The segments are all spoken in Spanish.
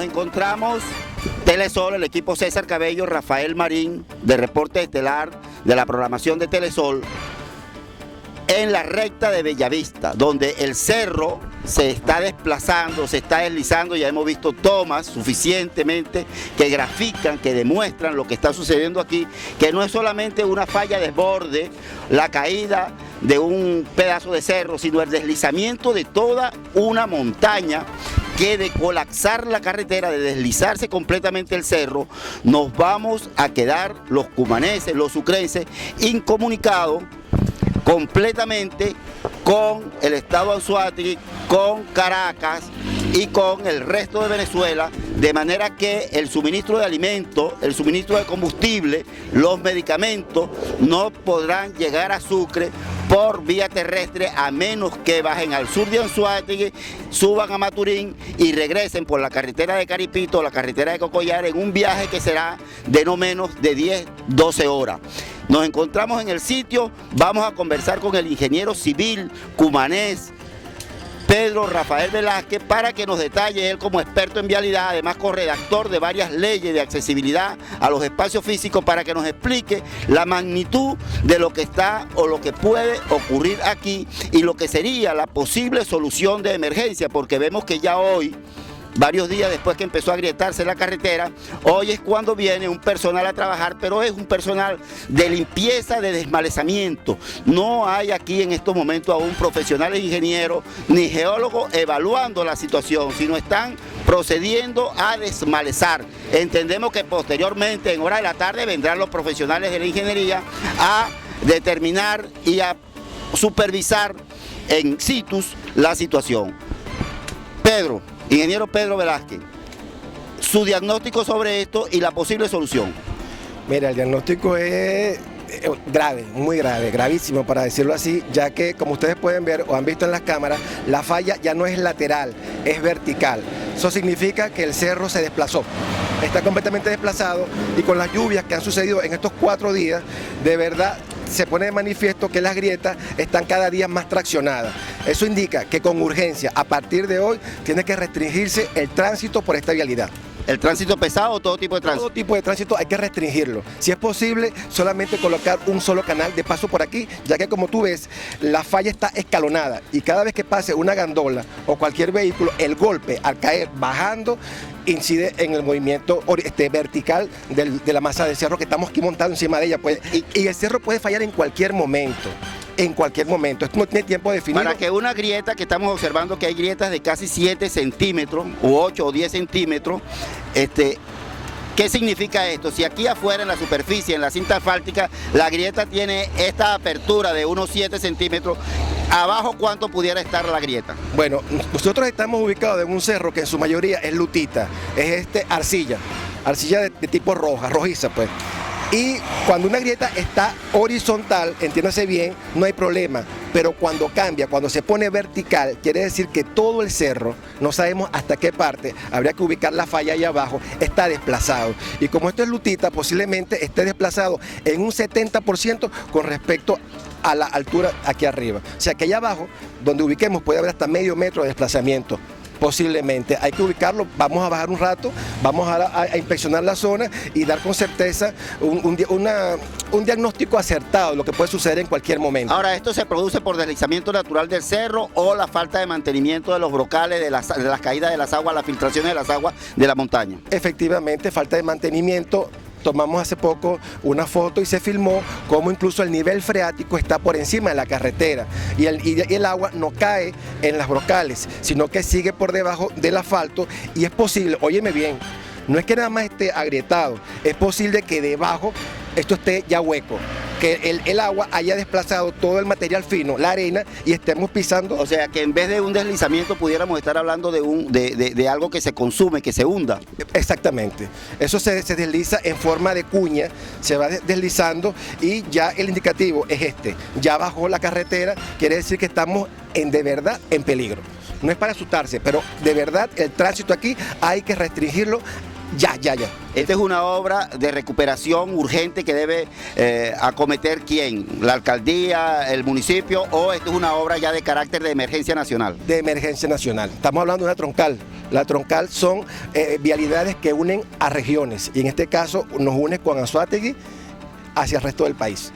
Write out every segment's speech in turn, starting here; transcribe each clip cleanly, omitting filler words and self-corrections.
Nos encontramos Telesol, el equipo César Cabello, Rafael Marín, de Reporte Estelar de la programación de Telesol, en la recta de Bellavista, donde el cerro se está desplazando, se está deslizando. Ya hemos visto tomas suficientemente que grafican, que demuestran lo que está sucediendo aquí, que no es solamente una falla de desborde, la caída de un pedazo de cerro, sino el deslizamiento de toda una montaña, que de colapsar la carretera, de deslizarse completamente el cerro, nos vamos a quedar los cumaneses, los sucrenses, incomunicados completamente con el estado Anzoátegui, con Caracas y con el resto de Venezuela, de manera que el suministro de alimentos, el suministro de combustible, los medicamentos no podrán llegar a Sucre por vía terrestre, a menos que bajen al sur de Anzoátegui, suban a Maturín y regresen por la carretera de Caripito o la carretera de Cocollar en un viaje que será de no menos de 10-12 horas. Nos encontramos en el sitio, vamos a conversar con el ingeniero civil cumanés Pedro Rafael Velázquez para que nos detalle, él como experto en vialidad, además corredactor de varias leyes de accesibilidad a los espacios físicos, para que nos explique la magnitud de lo que está o lo que puede ocurrir aquí y lo que sería la posible solución de emergencia, porque vemos que ya hoy, varios días después que empezó a agrietarse la carretera, hoy es cuando viene un personal a trabajar, pero es un personal de limpieza, de desmalezamiento. No hay aquí en estos momentos aún profesionales ingenieros ni geólogos evaluando la situación, sino están procediendo a desmalezar. Entendemos que posteriormente, en hora de la tarde, vendrán los profesionales de la ingeniería a determinar y a supervisar en situ la situación. Pedro, ingeniero Pedro Velázquez, su diagnóstico sobre esto y la posible solución. Mira, el diagnóstico es grave, muy grave, gravísimo para decirlo así, ya que como ustedes pueden ver o han visto en las cámaras, la falla ya no es lateral, es vertical. Eso significa que el cerro se desplazó, está completamente desplazado, y con las lluvias que han sucedido en estos 4 días, de verdad se pone de manifiesto que las grietas están cada día más traccionadas. Eso indica que con urgencia, a partir de hoy, tiene que restringirse el tránsito por esta vialidad. ¿El tránsito pesado o todo tipo de tránsito? Todo tipo de tránsito hay que restringirlo. Si es posible, solamente colocar un solo canal de paso por aquí, ya que como tú ves, la falla está escalonada y cada vez que pase una gandola o cualquier vehículo, el golpe al caer bajando incide en el movimiento vertical de la masa de cerro que estamos aquí montando encima de ella. Y el cerro puede fallar en cualquier momento. En cualquier momento, esto no tiene tiempo definido. Para que una grieta, que estamos observando que hay grietas de casi 7 centímetros, o 8 o 10 centímetros, ¿qué significa esto? Si aquí afuera en la superficie, en la cinta asfáltica, la grieta tiene esta apertura de unos 7 centímetros, ¿abajo cuánto pudiera estar la grieta? Bueno, nosotros estamos ubicados en un cerro que en su mayoría es lutita, es arcilla de tipo rojiza pues. Y cuando una grieta está horizontal, entiéndase bien, no hay problema, pero cuando cambia, cuando se pone vertical, quiere decir que todo el cerro, no sabemos hasta qué parte, habría que ubicar la falla ahí abajo, está desplazado. Y como esto es lutita, posiblemente esté desplazado en un 70% con respecto a la altura aquí arriba. O sea que allá abajo, donde ubiquemos, puede haber hasta medio metro de desplazamiento. Posiblemente, hay que ubicarlo, vamos a bajar un rato, vamos a inspeccionar la zona y dar con certeza un diagnóstico acertado de lo que puede suceder en cualquier momento. Ahora, ¿esto se produce por deslizamiento natural del cerro o la falta de mantenimiento de los brocales, de las caídas de las aguas, las filtraciones de las aguas de la montaña? Efectivamente, falta de mantenimiento. Tomamos hace poco una foto y se filmó cómo incluso el nivel freático está por encima de la carretera y el agua no cae en las brocales, sino que sigue por debajo del asfalto, y es posible, óyeme bien, no es que nada más esté agrietado, es posible que debajo esto esté ya hueco, que el agua haya desplazado todo el material fino, la arena, y estemos pisando. O sea, que en vez de un deslizamiento pudiéramos estar hablando de algo que se consume, que se hunda. Exactamente. Eso se desliza en forma de cuña, se va deslizando, y ya el indicativo es ya bajó la carretera, quiere decir que estamos de verdad en peligro. No es para asustarse, pero de verdad el tránsito aquí hay que restringirlo ya. Esta es una obra de recuperación urgente que debe acometer ¿quién? ¿La alcaldía, el municipio, o esto es una obra ya de carácter de emergencia nacional? De emergencia nacional. Estamos hablando de una troncal. La troncal son vialidades que unen a regiones y en este caso nos une con Anzoátegui hacia el resto del país.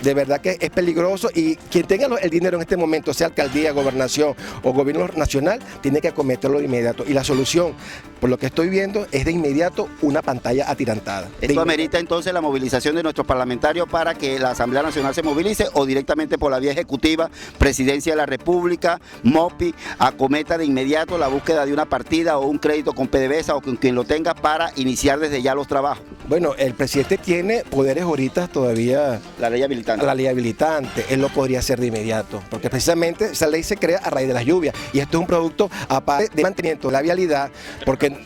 De verdad que es peligroso y quien tenga el dinero en este momento, sea alcaldía, gobernación o gobierno nacional, tiene que acometerlo de inmediato. Y la solución, por lo que estoy viendo, es de inmediato una pantalla atirantada. ¿Esto amerita entonces la movilización de nuestros parlamentarios para que la Asamblea Nacional se movilice o directamente por la vía ejecutiva, Presidencia de la República, MOPI, acometa de inmediato la búsqueda de una partida o un crédito con PDVSA o con quien lo tenga para iniciar desde ya los trabajos? Bueno, el presidente tiene poderes ahorita todavía. La ley habilitante. La ley habilitante, él lo podría hacer de inmediato, porque precisamente esa ley se crea a raíz de las lluvias y esto es un producto aparte de mantenimiento de la vialidad, porque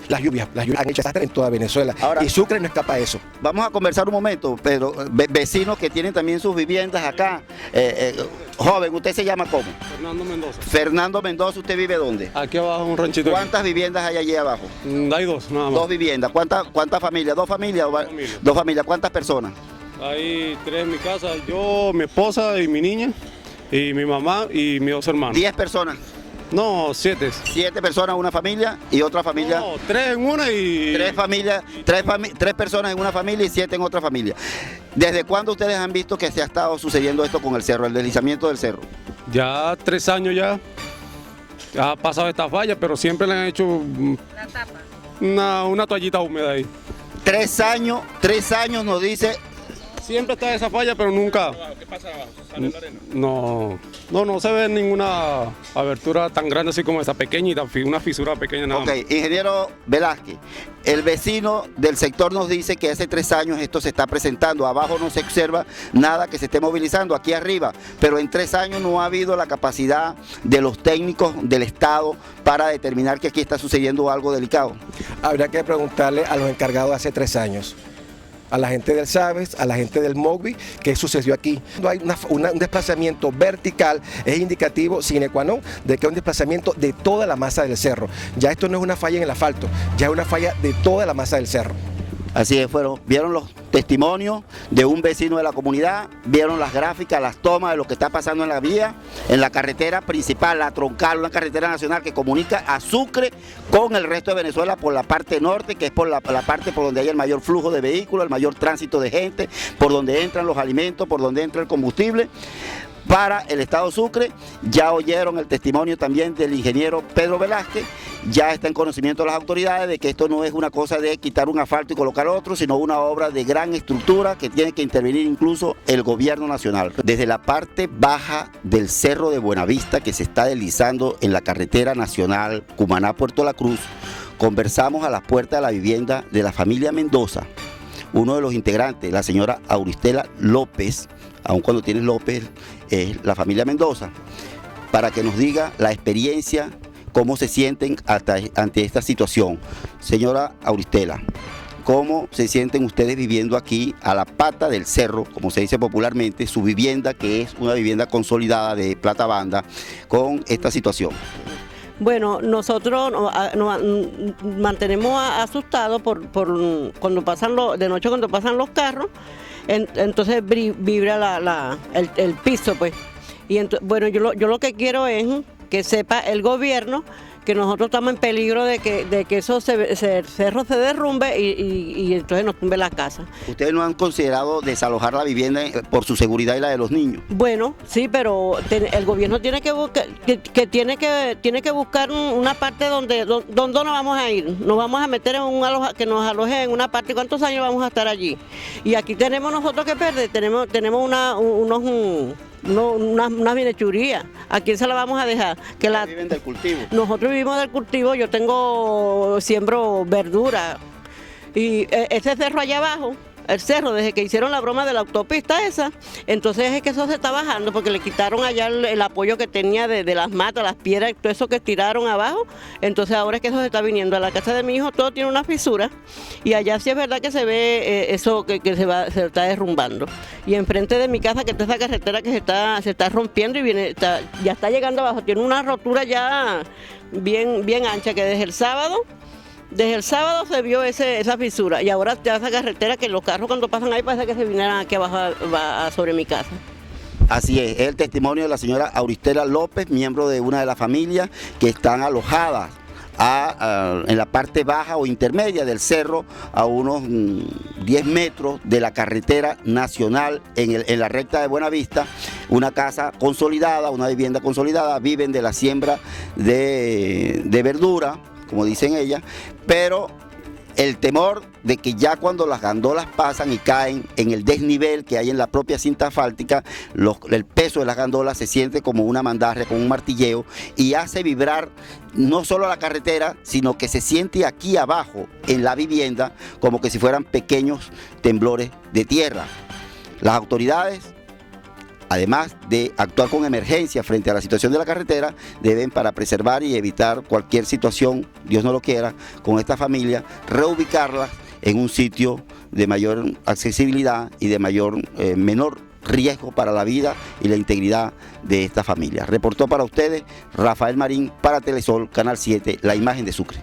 las lluvias han hecho desastre en toda Venezuela. Ahora, y Sucre no escapa de eso. Vamos a conversar un momento, pero vecinos que tienen también sus viviendas acá. Joven, ¿usted se llama cómo? Fernando Mendoza. Fernando Mendoza, ¿usted vive dónde? Aquí abajo, un ranchito. ¿Cuántas viviendas hay allí abajo? Hay dos, nada más. Dos viviendas. ¿Cuántas familias? ¿Dos familias? Dos familias. ¿Cuántas personas? Hay tres en mi casa, yo, mi esposa y mi niña, y mi mamá y mis dos hermanos. 10 personas. No, 7. 7 personas, una familia y otra familia. No, 3 en una y... 3 familias, 3 personas en una familia y 7 en otra familia. ¿Desde cuándo ustedes han visto que se ha estado sucediendo esto con el cerro, el deslizamiento del cerro? Ya 3 años ya. Ha pasado esta falla, pero siempre le han hecho La tapa. una toallita húmeda ahí. 3 años nos dice... Siempre está esa falla, pero nunca... ¿Qué pasa abajo? ¿Sale la arena? No se ve ninguna abertura tan grande así como esta, pequeñita, una fisura pequeña nada más. Ok, ingeniero Velázquez, el vecino del sector nos dice que hace 3 años esto se está presentando, abajo no se observa nada que se esté movilizando, aquí arriba, pero en 3 años no ha habido la capacidad de los técnicos del Estado para determinar que aquí está sucediendo algo delicado. Habría que preguntarle a los encargados de hace 3 años. A la gente del SABES, a la gente del MOPI, qué sucedió aquí. No hay un desplazamiento vertical, es indicativo sine qua non de que hay un desplazamiento de toda la masa del cerro. Ya esto no es una falla en el asfalto, ya es una falla de toda la masa del cerro. Así es, vieron los testimonios de un vecino de la comunidad, vieron las gráficas, las tomas de lo que está pasando en la vía, en la carretera principal, la troncal, una carretera nacional que comunica a Sucre con el resto de Venezuela por la parte norte, que es por la parte por donde hay el mayor flujo de vehículos, el mayor tránsito de gente, por donde entran los alimentos, por donde entra el combustible. Para el Estado Sucre, ya oyeron el testimonio también del ingeniero Pedro Velázquez, ya está en conocimiento de las autoridades de que esto no es una cosa de quitar un asfalto y colocar otro, sino una obra de gran estructura que tiene que intervenir incluso el gobierno nacional. Desde la parte baja del Cerro de Buenavista que se está deslizando en la carretera nacional Cumaná-Puerto La Cruz, conversamos a las puertas de la vivienda de la familia Mendoza. Uno de los integrantes, la señora Auristela López, aun cuando tiene López, es la familia Mendoza, para que nos diga la experiencia, cómo se sienten ante esta situación. Señora Auristela, ¿cómo se sienten ustedes viviendo aquí a la pata del cerro, como se dice popularmente, su vivienda, que es una vivienda consolidada de plata banda, con esta situación? Bueno, nosotros nos mantenemos asustados por cuando pasan de noche cuando pasan los carros, entonces vibra el piso, pues. Y bueno, yo lo que quiero es que sepa el gobierno que nosotros estamos en peligro de que eso cerro se derrumbe y entonces nos tumbe la casa. ¿Ustedes no han considerado desalojar la vivienda por su seguridad y la de los niños? Bueno, sí, pero el gobierno tiene que buscar, tiene que buscar una parte donde nos vamos a ir. Nos vamos a meter en que nos alojen en una parte. ¿Cuántos años vamos a estar allí? Y aquí tenemos nosotros que perder, tenemos una bienhechuría. ¿A quién se la vamos a dejar? Viven del cultivo. Nosotros vivimos del cultivo, yo siembro verdura. Y ese cerro allá abajo, el cerro, desde que hicieron la broma de la autopista esa, entonces es que eso se está bajando porque le quitaron allá el apoyo que tenía de las matas, las piedras, todo eso que tiraron abajo, entonces ahora es que eso se está viniendo. A la casa de mi hijo todo tiene una fisura y allá sí es verdad que se ve eso que se está derrumbando. Y enfrente de mi casa, que está esa carretera que se está rompiendo y ya está llegando abajo, tiene una rotura ya bien ancha que desde el sábado se vio esa fisura y ahora ya esa carretera que los carros cuando pasan ahí parece que se vinieran aquí abajo sobre mi casa. Así es el testimonio de la señora Auristela López, miembro de una de las familias que están alojadas en la parte baja o intermedia del cerro, a unos 10 metros de la carretera nacional en la recta de Buenavista. Una casa consolidada, una vivienda consolidada, viven de la siembra de verdura, como dicen ellas, pero el temor de que ya cuando las gandolas pasan y caen en el desnivel que hay en la propia cinta asfáltica, el peso de las gandolas se siente como una mandarria, como un martilleo, y hace vibrar no solo la carretera, sino que se siente aquí abajo en la vivienda como que si fueran pequeños temblores de tierra. Las autoridades, además de actuar con emergencia frente a la situación de la carretera, deben, para preservar y evitar cualquier situación, Dios no lo quiera, con esta familia, reubicarlas en un sitio de mayor accesibilidad y de menor riesgo para la vida y la integridad de esta familia. Reportó para ustedes Rafael Marín para Telesol, Canal 7, La Imagen de Sucre.